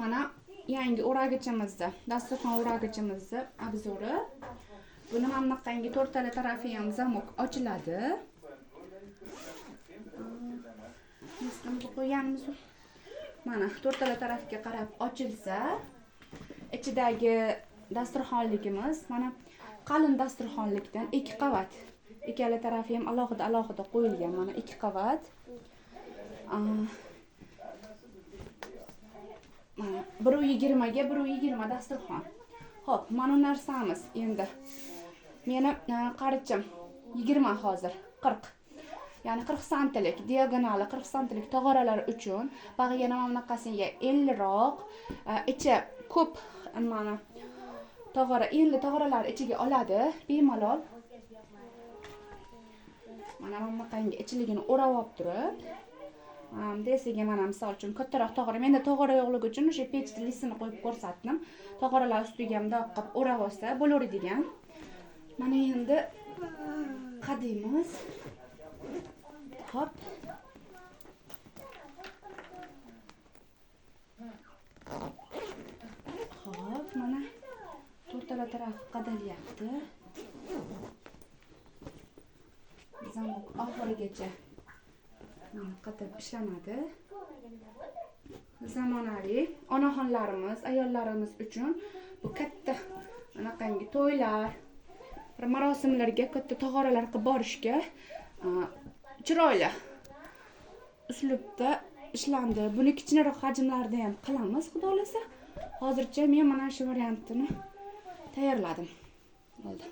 Mana yangi o'ragichimizni, dasturxon o'ragichimizni obzori. Buni mana bunaqangi to'rttala tarafi ham zamok ochiladi. Nima qo'yganmiz? Mana to'rttala tarafga qarab ochilsa, ichidagi dasturxonligimiz mana qalin dasturxonlikdan 2 qavat. Ikkala tarafi ham alohida qo'yilgan, mana 2 qavat. Mana 120 ga 120 dasturxon. Xo'p, mana narsamiz endi. Meni qarichim 20 hozir 40. Ya'ni 40 santlik, diagonali 40 santlik tog'oralar uchun bag'iga mana bunaqasiga 50 roq, ichi ko'p mana tog'ora, 50 tog'oralar ichiga oladi, bemalol. Mana bunaqangi ichiligini o'rab olib turib, desiga mana misol uchun kattaroq tog'ora, menda tog'ora yo'qligi uchun o'sha pechni listini qo'yib ko'rsatdim. Tog'oralar ustiga ham doq qilib o'rab olsa bo'laveradigan. Mana endi qadimiz. Hop. Hop, mana to'rttala taraf qadalyapti. Zamok oxirigacha mana qatib ishlanadi. Zamonaviy onaxonlarimiz, ayollarimiz uchun bu katta anaqangi to'ylar, marosimlarga katta tog'oralar qilib borishga chiroyli uslubda ishlandi. Buni kichikroq hajmlarda ham qilamiz, xudo xolasa. Hozircha men mana shu variantini tayyorladim. Bo'ldi.